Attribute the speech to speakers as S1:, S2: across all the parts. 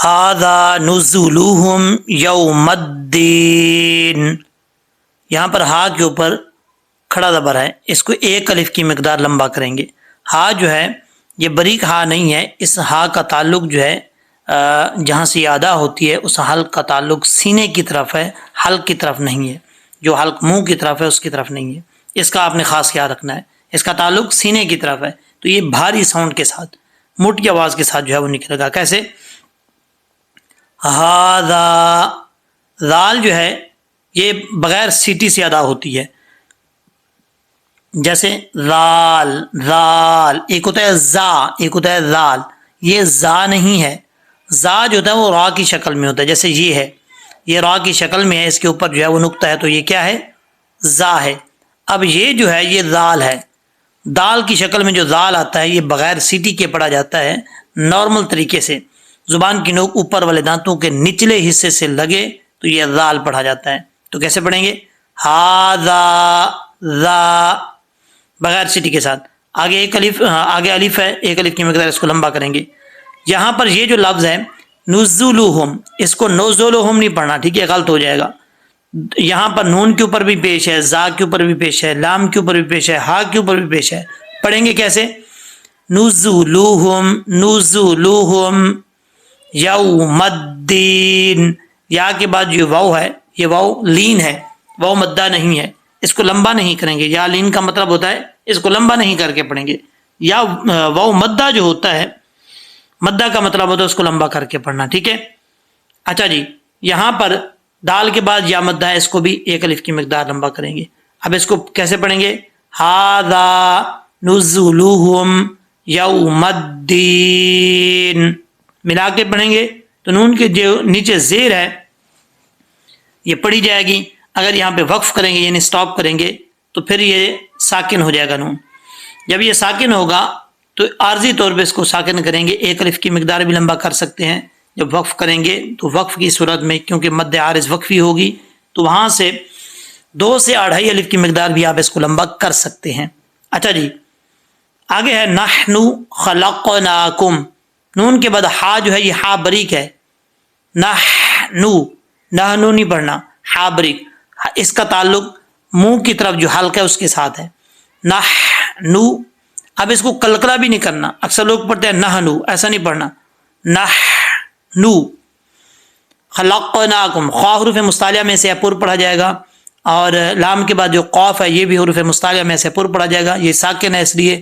S1: ھذا نزلُہم یوم الدین. یہاں پر ہا کے اوپر کھڑا زبر ہے، اس کو ایک الف کی مقدار لمبا کریں گے. ہا جو ہے یہ باریک ہا نہیں ہے، اس ہا کا تعلق جو ہے جہاں سے یہ ادا ہوتی ہے اس حلق کا تعلق سینے کی طرف ہے، حلق کی طرف نہیں ہے. جو حلق منہ کی طرف ہے اس کی طرف نہیں ہے، اس کا آپ نے خاص خیال رکھنا ہے. اس کا تعلق سینے کی طرف ہے، تو یہ بھاری ساؤنڈ کے ساتھ موٹی آواز کے ساتھ جو ہے وہ نکلے گا. کیسے؟ ھذا، ذال جو ہے یہ بغیر سیٹی سے ادا ہوتی ہے. جیسے ذال، ذال، ایک ہوتا ہے زا، ایک ہوتا ہے ذال. یہ زا نہیں ہے، زا جو ہوتا ہے وہ را کی شکل میں ہوتا ہے. جیسے یہ ہے، یہ را کی شکل میں ہے، اس کے اوپر جو ہے وہ نقطہ ہے، تو یہ کیا ہے؟ زا ہے. اب یہ جو ہے یہ ذال ہے. دال کی شکل میں جو ذال آتا ہے یہ بغیر سیٹی کے پڑھا جاتا ہے نارمل طریقے سے. زبان کی نوک اوپر والے دانتوں کے نچلے حصے سے لگے تو یہ ذال پڑھا جاتا ہے. تو کیسے پڑھیں گے؟ ھذا، ذا، بغیر سیٹی کے ساتھ. آگے ایک الف، آگے الف ہے، ایک الف کی مقدار اس کو لمبا کریں گے. یہاں پر یہ جو لفظ ہے نزلہم، اس کو نزلہم نہیں پڑھنا، ٹھیک ہے؟ غلط ہو جائے گا. یہاں پر نون کے اوپر بھی پیش ہے، زا کے اوپر بھی پیش ہے، لام کے اوپر بھی پیش ہے، ہا کے اوپر بھی پیش ہے. پڑھیں گے کیسے؟ نزلہم، نزلہم یوم الدین. یا کے بعد جو واو ہے یہ واو لین ہے، واو مدہ نہیں ہے، اس کو لمبا نہیں کریں گے. یا لین کا مطلب ہوتا ہے اس کو لمبا نہیں کر کے پڑھیں گے. یا واو مدہ جو ہوتا ہے، مدہ کا مطلب ہوتا ہے اس کو لمبا کر کے پڑھنا، ٹھیک ہے؟ اچھا جی، یہاں پر دال کے بعد یا مدہ ہے، اس کو بھی ایک الف کی مقدار لمبا کریں گے. اب اس کو کیسے پڑھیں گے؟ ھذا نزلہم یوم الدین. ملا کے پڑھیں گے تو نون کے جو نیچے زیر ہے یہ پڑھی جائے گی. اگر یہاں پہ وقف کریں گے یعنی سٹاپ کریں گے تو پھر یہ ساکن ہو جائے گا نون. جب یہ ساکن ہوگا تو عارضی طور پہ اس کو ساکن کریں گے، ایک الف کی مقدار بھی لمبا کر سکتے ہیں. جب وقف کریں گے تو وقف کی صورت میں کیونکہ مد عارض وقفی ہوگی تو وہاں سے 2 سے 2.5 الف کی مقدار بھی آپ اس کو لمبا کر سکتے ہیں. اچھا جی، آگے ہے نحن خلقناکم. نون کے بعد ہا جو ہے یہ ہا بریک ہے، نحنو، نحنو نہیں پڑھنا، ہا بریک. اس کا تعلق منہ کی طرف جو حلق ہے اس کے ساتھ ہے. نحنو. اب اس کو کلکلا بھی نہیں کرنا، اکثر لوگ پڑھتے ہیں نحنو، ایسا نہیں پڑھنا. نحنو خلقناکم. خا حروف مستعلیہ میں سے پر پڑھا جائے گا، اور لام کے بعد جو قاف ہے یہ بھی حروف مستعلیہ میں سے پر پڑھا جائے گا. یہ ساکن ہے اس لیے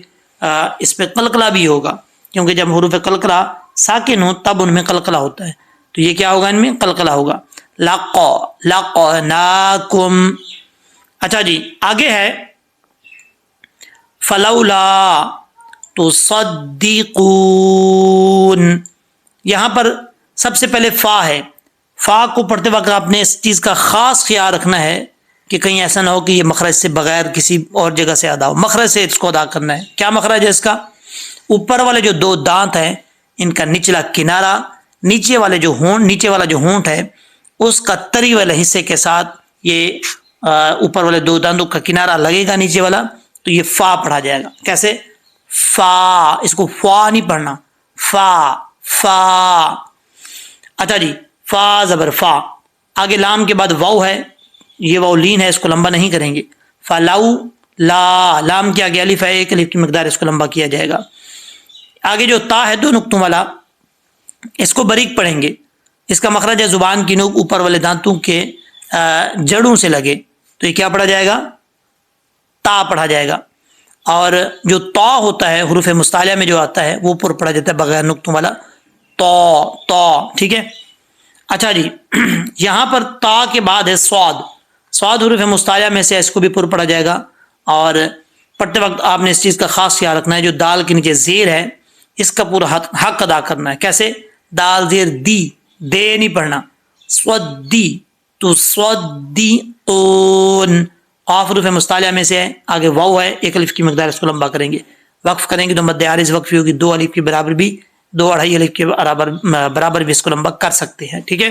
S1: اس پہ قلقلہ بھی ہوگا، کیونکہ جب حروف قلقلہ ساکن ہو تب ان میں قلقلہ ہوتا ہے، تو یہ کیا ہوگا؟ ان میں قلقلہ ہوگا. لقناکم. اچھا جی، آگے ہے فلولا تصدقون. یہاں پر سب سے پہلے فا ہے. فا کو پڑھتے وقت آپ نے اس چیز کا خاص خیال رکھنا ہے کہ کہیں ایسا نہ ہو کہ یہ مخرج سے بغیر کسی اور جگہ سے ادا ہو. مخرج سے اس کو ادا کرنا ہے. کیا مخرج ہے اس کا؟ اوپر والے جو 2 دانت ہیں ان کا نچلا کنارہ نیچے والا جو ہونٹ ہے اس کا تری والے حصے کے ساتھ یہ اوپر والے 2 دانتوں کا کنارہ لگے گا نیچے والا، تو یہ فا پڑھا جائے گا. کیسے؟ فا. اس کو فا نہیں پڑھنا، فا، فا. اچھا جی، فا زبر فا. آگے لام کے بعد واو ہے، یہ واو لین ہے، اس کو لمبا نہیں کریں گے. فلو لا. لام کے آگے الف ہے، ایک الف کی مقدار اس کو لمبا کیا جائے گا. آگے جو تا ہے 2 نقطوں والا، اس کو باریک پڑھیں گے. اس کا مخرج ہے زبان کی نوک اوپر والے دانتوں کے جڑوں سے لگے، تو یہ کیا پڑھا جائے گا؟ تا پڑھا جائے گا. اور جو تا ہوتا ہے حروف مستعلیہ میں جو آتا ہے وہ پر پڑھا جاتا ہے بغیر نقطوں والا، تو، تو، ٹھیک ہے؟ اچھا جی، یہاں پر تا کے بعد ہے صاد. صاد حروف مستعلیہ میں سے، اس کو بھی پر پڑھا جائے گا. اور پڑھتے وقت آپ نے اس چیز کا خاص خیال رکھنا ہے، جو دال کے نیچے زیر ہے اس کا پورا حق ادا کرنا ہے. کیسے؟ دال زیر دی، دے نہیں پڑھنا. سودی تو سودی اون. قاف حروف مستعلیہ میں سے ہے، آگے واو ہے، ایک الف کی مقدار اس کو لمبا کریں گے. وقف کریں گے تو مد عارض وقفی ہوگی، 2 الف کے برابر بھی، 2.5 الف کے برابر بھی اس کو لمبا کر سکتے ہیں، ٹھیک ہے؟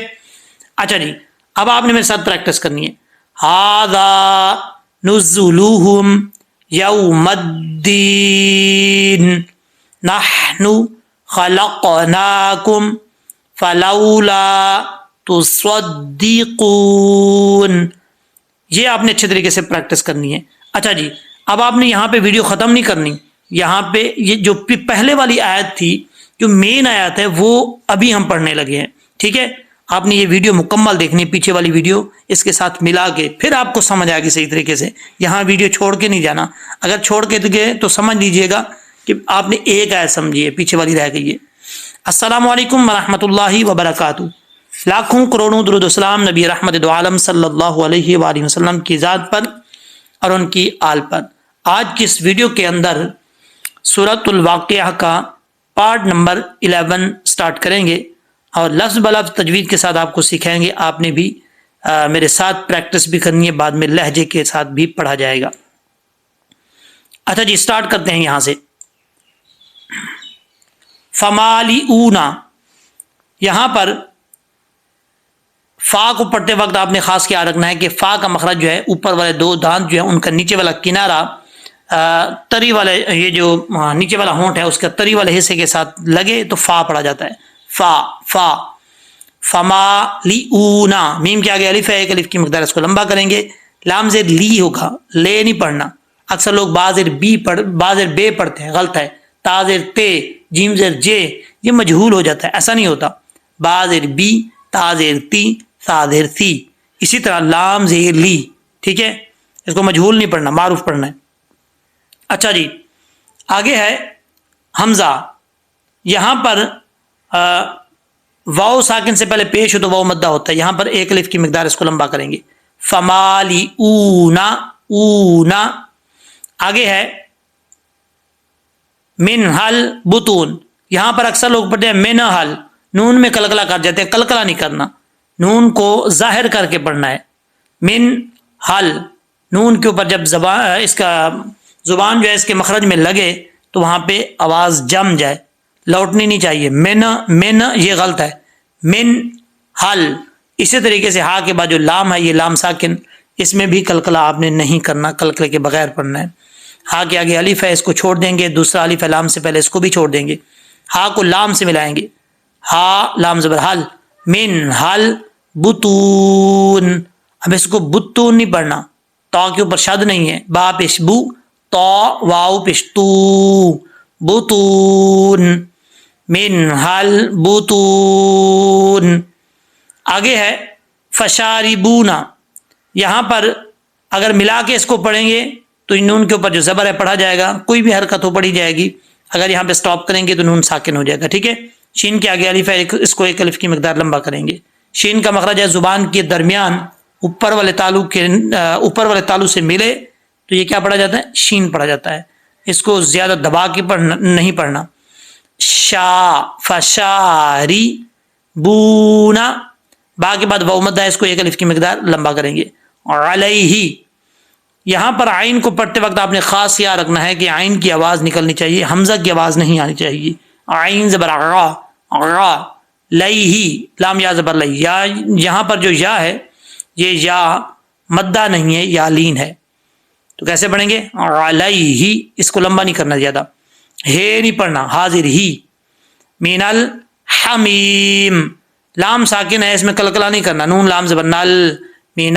S1: اچھا جی، اب آپ نے میرے ساتھ پریکٹس کرنی ہے. ھذا نزلہم یوم الدین نحن خلقناکم فلولا تصدقون. یہ آپ نے اچھے طریقے سے پریکٹس کرنی ہے. اچھا جی، اب آپ نے یہاں پہ ویڈیو ختم نہیں کرنی. یہاں پہ یہ جو پہلے والی آیت تھی، جو مین آیت ہے، وہ ابھی ہم پڑھنے لگے ہیں. ٹھیک ہے، آپ نے یہ ویڈیو مکمل دیکھنی ہے، پیچھے والی ویڈیو اس کے ساتھ ملا کے، پھر آپ کو سمجھ آئے گی صحیح طریقے سے. یہاں ویڈیو چھوڑ کے نہیں جانا. اگر چھوڑ کے گئے تو سمجھ لیجئے گا کہ آپ نے ایک آیت سمجھی ہے، پیچھے والی رہ گئی ہے. السلام علیکم ورحمۃ اللہ وبرکاتہ. لاکھوں کروڑوں درود و سلام نبی رحمت دو عالم صلی اللہ علیہ وآلہ وسلم کی ذات پر اور ان کی آل پر. آج کی اس ویڈیو کے اندر سورۃ الواقعہ کا پارٹ نمبر 11 سٹارٹ کریں گے اور لفظ بلفظ تجوید کے ساتھ آپ کو سکھائیں گے. آپ نے بھی میرے ساتھ پریکٹس بھی کرنی ہے، بعد میں لہجے کے ساتھ بھی پڑھا جائے گا. اچھا جی، سٹارٹ کرتے ہیں یہاں سے. فمالیونا، یہاں پر فا کو پڑھتے وقت آپ نے خاص خیال رکھنا ہے کہ فا کا مخرج جو ہے، اوپر والے دو دانت جو ہے ان کا نیچے والا کنارہ تری والے، یہ جو نیچے والا ہونٹ ہے اس کا تری والے حصے کے ساتھ لگے تو فا پڑھا جاتا ہے. فا فا. فمالیونا، میم کیا گیا الف ہے، ایک الف کی مقدار اس کو لمبا کریں گے. لام زیر لی ہوگا، لے نہیں پڑھنا. اکثر لوگ بازر بے پڑھتے ہیں، غلط ہے. تازر تے، جیم زیر جے، یہ مجہول ہو جاتا ہے، ایسا نہیں ہوتا. بازر بی، تازر تی، تازر سی. اسی طرح لام زیر لی، ٹھیک ہے، اس کو مجہول نہیں پڑھنا، معروف پڑھنا ہے. اچھا جی، آگے ہے حمزہ. یہاں پر واؤ ساکن سے پہلے پیش ہو تو واؤ مدہ ہوتا ہے. یہاں پر ایک الف کی مقدار اس کو لمبا کریں گے. فمالی اونا، اونا. آگے ہے من حل بطون. یہاں پر اکثر لوگ پڑھتے ہیں من حل، نون میں کلکلا کر جاتے ہیں، کلکلا نہیں کرنا، نون کو ظاہر کر کے پڑھنا ہے. من حل، نون کے اوپر جب زبان جو ہے اس کے مخرج میں لگے تو وہاں پہ آواز جم جائے، لوٹنی نہیں چاہیے. من یہ غلط ہے. من حل. اسی طریقے سے ہا کے بعد جو لام ہے، یہ لام ساکن، اس میں بھی کلکلا آپ نے نہیں کرنا، کلکلے کے بغیر پڑھنا ہے. ہا کے آگے الف ہے، اس کو چھوڑ دیں گے. دوسرا الف ہے لام سے پہلے، اس کو بھی چھوڑ دیں گے. ہا کو لام سے ملائیں گے. ہا لام زبر حل. من حل بطون. اب اس کو بطون نہیں پڑھنا، تا کے اوپر شد نہیں ہے. با پیش بو، تا واو پیش تو، بطون. من حل بطون. آگے ہے فشاربونا. یہاں پر اگر ملا کے اس کو پڑھیں گے تو نون کے اوپر جو زبر ہے پڑھا جائے گا، کوئی بھی حرکت ہو پڑھی جائے گی. اگر یہاں پہ سٹاپ کریں گے تو نون ساکن ہو جائے گا. ٹھیک ہے، شین کے آگے الف ہے، اس کو ایک الف کی مقدار لمبا کریں گے. شین کا مخرج ہے زبان کے درمیان اوپر والے تالو سے ملے تو یہ کیا پڑھا جاتا ہے؟ شین پڑھا جاتا ہے. اس کو زیادہ دبا کے نہیں پڑھنا. شا فشاری بونا. با کے بعد واو مدہ ہے، اس کو ایک الف کی مقدار لمبا کریں گے. علیہ، یہاں پر عین کو پڑھتے وقت آپ نے خاص خیال رکھنا ہے کہ عین کی آواز نکلنی چاہیے، حمزہ کی آواز نہیں آنی چاہیے. عین زبر غا، غا. لیہ، لام یا زبر لئی. یا یہاں پر جو یا ہے، یہ یا مدہ نہیں ہے، یا لین ہے. تو کیسے پڑھیں گے؟ علیہ، اس کو لمبا نہیں کرنا زیادہ. ہے نہیں پڑھنا، حاضر ہی. من الحمیم، لام ساکن ہے، اس میں کلکلا نہیں کرنا، نون لام زبر نل. من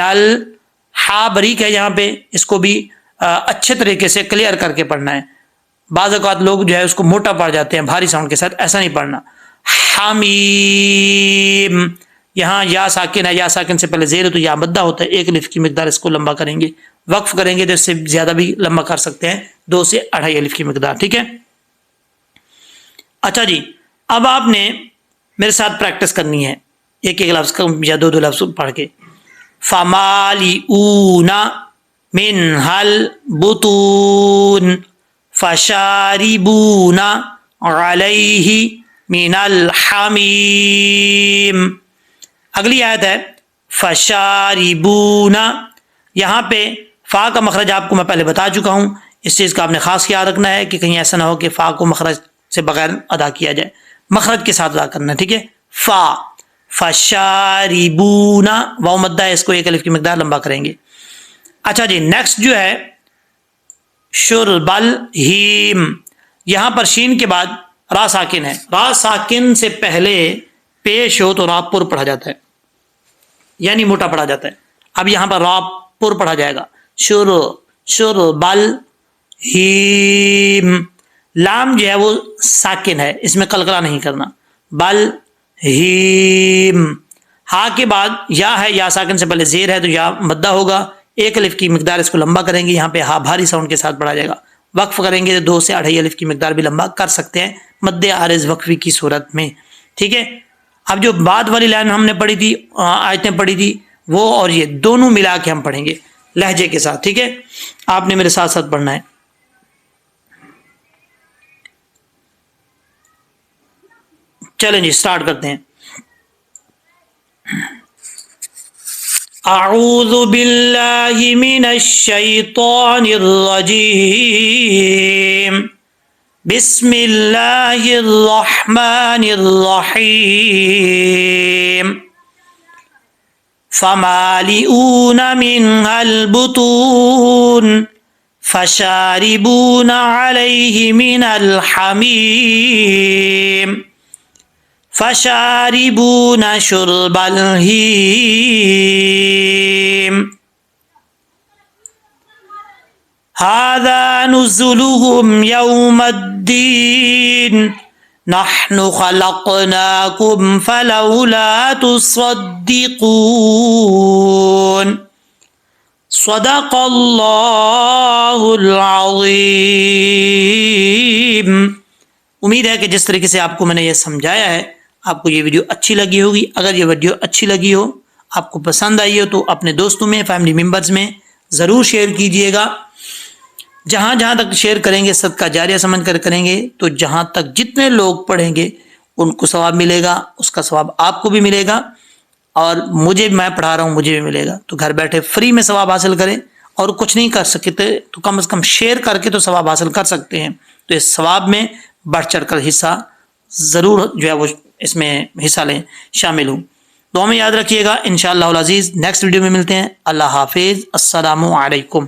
S1: ہا بریک ہے یہاں پہ، اس کو بھی اچھے طریقے سے کلیئر کر کے پڑھنا ہے. بعض اوقات لوگ جو ہے اس کو موٹا پڑ جاتے ہیں بھاری ساؤنڈ کے ساتھ، ایسا نہیں پڑھنا. حمیم، یہاں یا ساکن ہے، یا ساکن سے پہلے زیر تو یا مدہ ہوتا ہے، ایک الف کی مقدار اس کو لمبا کریں گے. وقف کریں گے تو اس سے زیادہ بھی لمبا کر سکتے ہیں، 2 سے 2.5 الف کی مقدار. ٹھیک ہے. اچھا جی، اب آپ نے میرے ساتھ پریکٹس کرنی ہے، ایک ایک لفظ یا 2 لفظ پڑھ کے. فمالیونا من حل بطون فشاربونا علیہ من الحمیم. اگلی آیت ہے فشاربونا. یہاں پہ فا کا مخرج آپ کو میں پہلے بتا چکا ہوں، اس چیز کا آپ نے خاص خیال رکھنا ہے کہ کہیں ایسا نہ ہو کہ فا کو مخرج سے بغیر ادا کیا جائے، مخرج کے ساتھ ادا کرنا ہے. ٹھیک ہے. فا فشاربونا، واو مدہ ہے، اس کو ایک الف کی مقدار لمبا کریں گے. اچھا جی، نیکسٹ جو ہے شربل ہیم. یہاں پر شین کے بعد را ساکن ہے. را ساکن سے پہلے پیش ہو تو را پر پڑھا جاتا ہے، یعنی موٹا پڑھا جاتا ہے. اب یہاں پر را پر پڑھا جائے گا. شربل ہیم. لام جو ہے وہ ساکن ہے، اس میں قلقلہ نہیں کرنا. بل ہیم. ہا کے بعد یا ہے، یا ساکن سے پہلے زیر ہے تو یا مدہ ہوگا. ایک الف کی مقدار اس کو لمبا کریں گے، یہاں پہ ہا بھاری ساؤنڈ کے ساتھ پڑھا جائے گا. وقف کریں گے تو 2 سے 2.5 الف کی مقدار بھی لمبا کر سکتے ہیں مد عارض وقفی کی صورت میں. ٹھیک ہے. اب جو بعد والی لائن ہم نے پڑھی تھی، آیتیں پڑھی تھی، وہ اور یہ دونوں ملا کے ہم پڑھیں گے لہجے کے ساتھ. ٹھیک ہے، آپ نے میرے ساتھ ساتھ پڑھنا ہے. چلیں جی سٹارٹ کرتے ہیں. اعوذ باللہ من الشیطان الرجیم. بسم اللہ الرحمن الرحیم. فمالئون منها البطون فشاربون علیہ من الحمیم. فشاربون شرب الہیم. هذا نزلهم يوم الدين نحن خلقناكم فلولا تصدقون. صدق اللہ العظیم. امید ہے کہ جس طریقے سے آپ کو میں نے یہ سمجھایا ہے آپ کو یہ ویڈیو اچھی لگی ہوگی. اگر یہ ویڈیو اچھی لگی ہو، آپ کو پسند آئی ہو، تو اپنے دوستوں میں، فیملی ممبرز میں ضرور شیئر کیجئے گا. جہاں جہاں تک شیئر کریں گے صدقہ جاریہ سمجھ کر کریں گے تو جہاں تک جتنے لوگ پڑھیں گے ان کو ثواب ملے گا، اس کا ثواب آپ کو بھی ملے گا، اور مجھے میں پڑھا رہا ہوں مجھے بھی ملے گا. تو گھر بیٹھے فری میں ثواب حاصل کریں، اور کچھ نہیں کر سکتے تو کم از کم شیئر کر کے تو ثواب حاصل کر سکتے ہیں. تو اس ثواب میں بڑھ چڑھ کر حصہ ضرور جو ہے وہ اس میں حصہ لیں، شامل ہوں. دعا میں یاد رکھیے گا. انشاءاللہ العزیز نیکسٹ ویڈیو میں ملتے ہیں. اللہ حافظ. السلام علیکم.